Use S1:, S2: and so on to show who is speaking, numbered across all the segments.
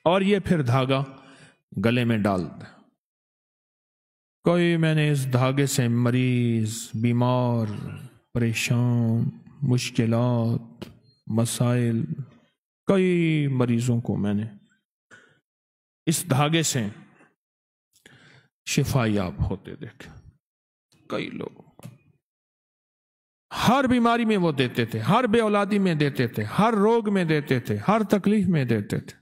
S1: اور یہ پھر دھاگا گلے میں ڈال دے. کوئی میں نے اس دھاگے سے مریض، بیمار، پریشان، مشکلات، مسائل، کئی مریضوں کو میں نے اس دھاگے سے شفا یاب ہوتے دیکھے. کئی لوگ ہر بیماری میں وہ دیتے تھے، ہر بے اولادی میں دیتے تھے، ہر روگ میں دیتے تھے، ہر تکلیف میں دیتے تھے.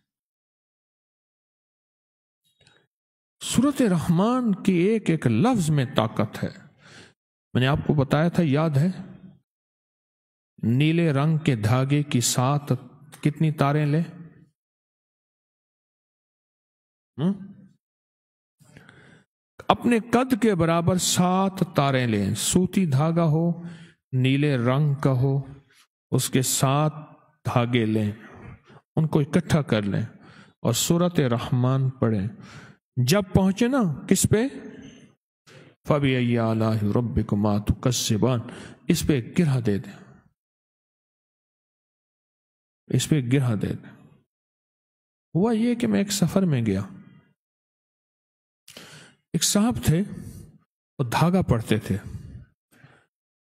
S1: سورۃ رحمان کی ایک ایک لفظ میں طاقت ہے. میں نے آپ کو بتایا تھا، یاد ہے؟ نیلے رنگ کے دھاگے کی 7 کتنی تاریں لے؟ اپنے قد کے برابر 7 تاریں لیں. سوتی دھاگا ہو، نیلے رنگ کا ہو، اس کے 7 دھاگے لیں، ان کو اکٹھا کر لیں اور سورۃ رحمان پڑھیں. جب پہنچے نا کس پہ؟ فَبِأَيِّ آلَاءِ رَبِّكُمَا تُكَذِّبَانِ، اس پہ گرہ دے دیں، اس پہ گرہ دے دیں. ہوا یہ کہ میں ایک سفر میں گیا، ایک صاحب تھے، وہ دھاگا پڑھتے تھے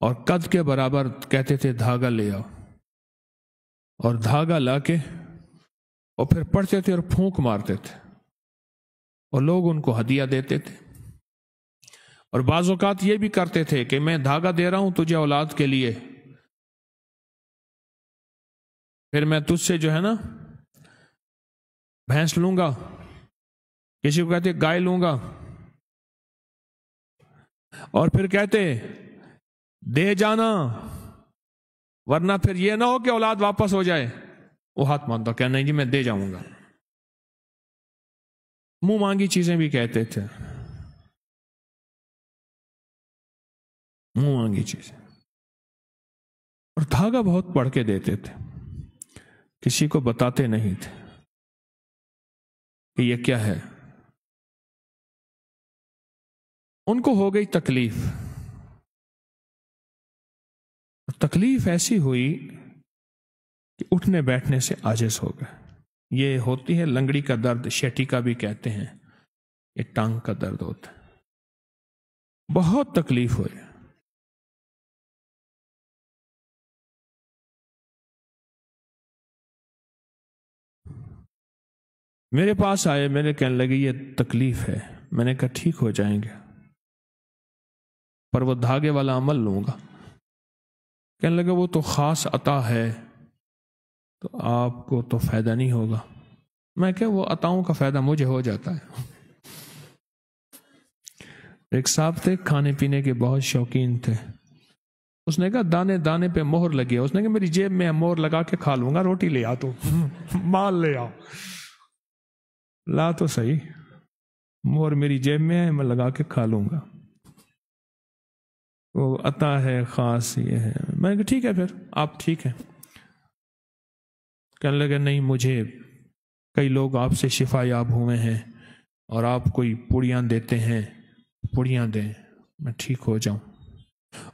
S1: اور قد کے برابر کہتے تھے دھاگا لے آؤ، اور دھاگا لا کے اور پھر پڑھتے تھے اور پھونک مارتے تھے، اور لوگ ان کو ہدیہ دیتے تھے. اور بعض اوقات یہ بھی کرتے تھے کہ میں دھاگا دے رہا ہوں تجھے اولاد کے لیے، پھر میں تجھ سے جو ہے نا بھینس لوں گا، کسی کو کہتے گائے لوں گا، اور پھر کہتے دے جانا ورنہ پھر یہ نہ ہو کہ اولاد واپس ہو جائے. وہ ہاتھ مانتا کہ نہیں جی میں دے جاؤں گا. منہ مانگی چیزیں بھی کہتے تھے، منہ مانگی چیزیں. اور دھاگا بہت پڑھ کے دیتے تھے، کسی کو بتاتے نہیں تھے کہ یہ کیا ہے. ان کو ہو گئی تکلیف، تکلیف ایسی ہوئی کہ اٹھنے بیٹھنے سے عاجز ہو گئے. یہ ہوتی ہے لنگڑی کا درد، شیٹی کا بھی کہتے ہیں، یہ ٹانگ کا درد ہوتا ہے. بہت تکلیف ہوئی. میرے پاس آئے، میرے کہنے لگے یہ تکلیف ہے. میں نے کہا ٹھیک ہو جائیں گے، پر وہ دھاگے والا عمل لوں گا. کہنے لگے وہ تو خاص عطا ہے تو آپ کو تو فائدہ نہیں ہوگا. میں کہ وہ عطاؤں کا فائدہ مجھے ہو جاتا ہے. ایک صاحب تھے، کھانے پینے کے بہت شوقین تھے. اس نے کہا دانے دانے پہ مہر لگی ہے. اس نے کہا میری جیب میں مہر لگا کے کھا لوں گا، روٹی لے آ تو مال لے آ، لا تو صحیح، مہر میری جیب میں ہے، میں لگا کے کھا لوں گا. وہ عطا ہے خاص یہ ہے. میں نے کہا ٹھیک ہے پھر آپ ٹھیک ہیں. کہنے لگے نہیں، مجھے کئی لوگ آپ سے شفا یاب ہوئے ہیں اور آپ کوئی پوڑیاں دیتے ہیں، پوڑیاں دیں میں ٹھیک ہو جاؤں،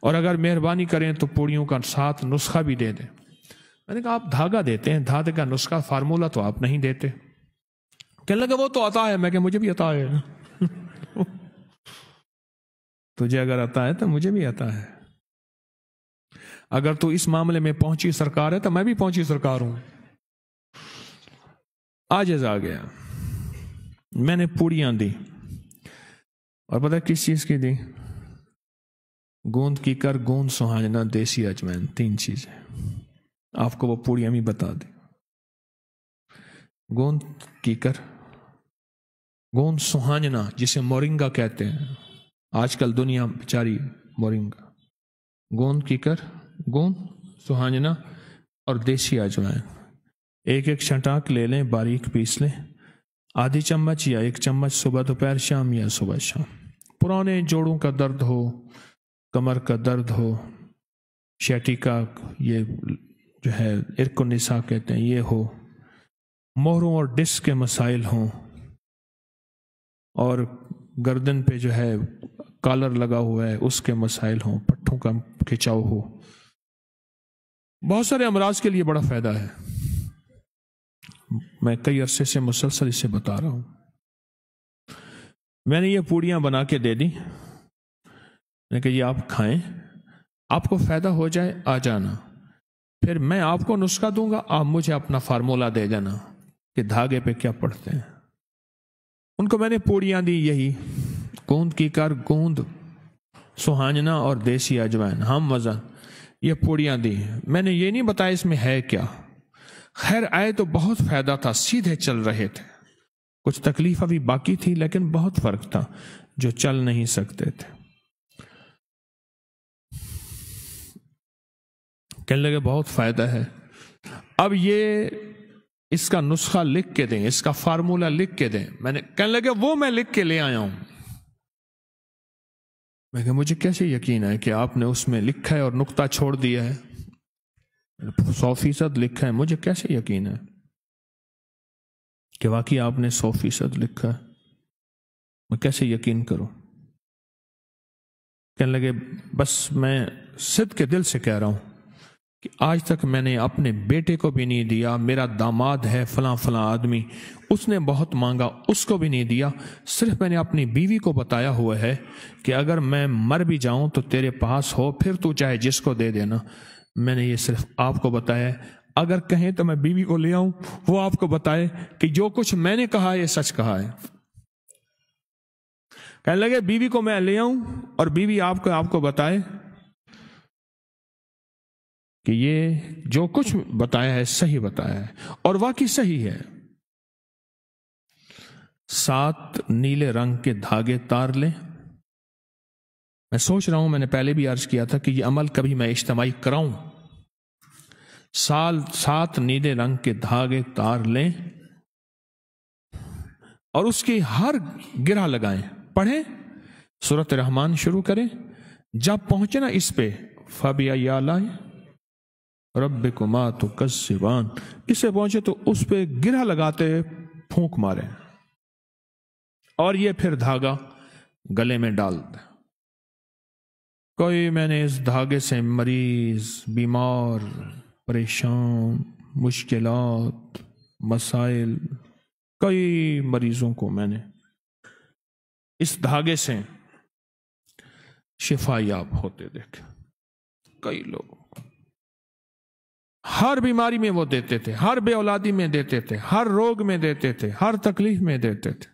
S1: اور اگر مہربانی کریں تو پوڑیوں کا ساتھ نسخہ بھی دے دیں. میں نے کہا آپ دھاگا دیتے ہیں، دھاگے کا نسخہ فارمولہ تو آپ نہیں دیتے. کہنے لگے وہ تو عطا ہے. میں کہ مجھے بھی عطا ہے. تجھے اگر عطا ہے تو مجھے بھی عطا ہے. اگر تو اس معاملے میں پہنچی سرکار ہے تو میں بھی پہنچی سرکار ہوں. عاجز آ گیا. میں نے پوڑیاں دی، اور پتہ کس چیز کی دی؟ گوند کی کر، گوند سہانجنا، دیسی اجوائن، 3 چیزیں. آپ کو وہ پوڑیاں بھی بتا دیں. گوند کی کر، گوند سہانجنا جسے مورنگا کہتے ہیں، آج کل دنیا بیچاری مورنگا. گوند کی کر، گوند سہانجنا اور دیسی اجوائن. ایک ایک چھٹاک لے لیں، باریک پیس لیں، آدھی چمچ یا 1 چمچ صبح دوپہر شام یا صبح شام. پرانے جوڑوں کا درد ہو، کمر کا درد ہو، شیٹی کا یہ جو ہے ارک النساء کہتے ہیں یہ ہو، مہروں اور ڈسک کے مسائل ہوں، اور گردن پہ جو ہے کالر لگا ہوا ہے اس کے مسائل ہوں، پٹھوں کا کھچاؤ ہو، بہت سارے امراض کے لیے بڑا فائدہ ہے، میں کئی عرصے سے مسلسل اسے بتا رہا ہوں. میں نے یہ پوڑیاں بنا کے دے دی، میں نے کہا یہ آپ کھائیں، آپ کو فائدہ ہو جائے آ جانا، پھر میں آپ کو نسخہ دوں گا، آپ مجھے اپنا فارمولہ دے دینا کہ دھاگے پہ کیا پڑھتے ہیں. ان کو میں نے پوڑیاں دی، یہی گوند کی کر، گوند، سہانجنا اور دیسی اجوائن، ہم وزن، یہ پوڑیاں دی. میں نے یہ نہیں بتایا اس میں ہے کیا. خیر آئے تو بہت فائدہ تھا، سیدھے چل رہے تھے. کچھ تکلیف ابھی باقی تھی لیکن بہت فرق تھا، جو چل نہیں سکتے تھے. کہنے لگے بہت فائدہ ہے، اب یہ اس کا نسخہ لکھ کے دیں، اس کا فارمولہ لکھ کے دیں. میں نے کہنے لگے وہ میں لکھ کے لے آیا ہوں. میں کہ مجھے کیسے یقین ہے کہ آپ نے اس میں لکھا ہے اور نقطہ چھوڑ دیا ہے؟ 100% لکھا ہے. مجھے کیسے یقین ہے کہ واقعی آپ نے 100% لکھا ہے؟ میں کیسے یقین کروں؟ کہنے لگے بس میں صدق کے دل سے کہہ رہا ہوں کہ آج تک میں نے اپنے بیٹے کو بھی نہیں دیا. میرا داماد ہے فلاں فلاں آدمی، اس نے بہت مانگا، اس کو بھی نہیں دیا. صرف میں نے اپنی بیوی کو بتایا ہوا ہے کہ اگر میں مر بھی جاؤں تو تیرے پاس ہو، پھر تو چاہے جس کو دے دینا. میں نے یہ صرف آپ کو بتایا ہے. اگر کہیں تو میں بیوی کو لے آؤں، وہ آپ کو بتائے کہ جو کچھ میں نے کہا یہ سچ کہا ہے. کہنے لگے بیوی کو میں لے آؤں اور بیوی آپ کو بتائے کہ یہ جو کچھ بتایا ہے صحیح بتایا ہے، اور واقعی صحیح ہے. 7 نیلے رنگ کے دھاگے تار لیں. میں سوچ رہا ہوں، میں نے پہلے بھی عرض کیا تھا کہ یہ عمل کبھی میں اجتماعی کراؤں. 7 نیلے رنگ کے دھاگے تار لیں اور اس کی ہر گرہ لگائیں. پڑھیں سورۃ رحمان شروع کریں. جب پہنچے نا اس پہ فَبِأَيِّ آلَاءِ رَبِّكُمَا تُكَذِّبَانِ، اس سے پہنچے تو اس پہ گرہ لگاتے پھونک ماریں اور یہ پھر دھاگا گلے میں ڈال دیں. کوئی میں نے اس دھاگے سے مریض، بیمار، پریشان، مشکلات، مسائل، کئی مریضوں کو میں نے اس دھاگے سے شفا یاب ہوتے دیکھے. کئی لوگ ہر بیماری میں وہ دیتے تھے، ہر بے اولادی میں دیتے تھے، ہر روگ میں دیتے تھے، ہر تکلیف میں دیتے تھے.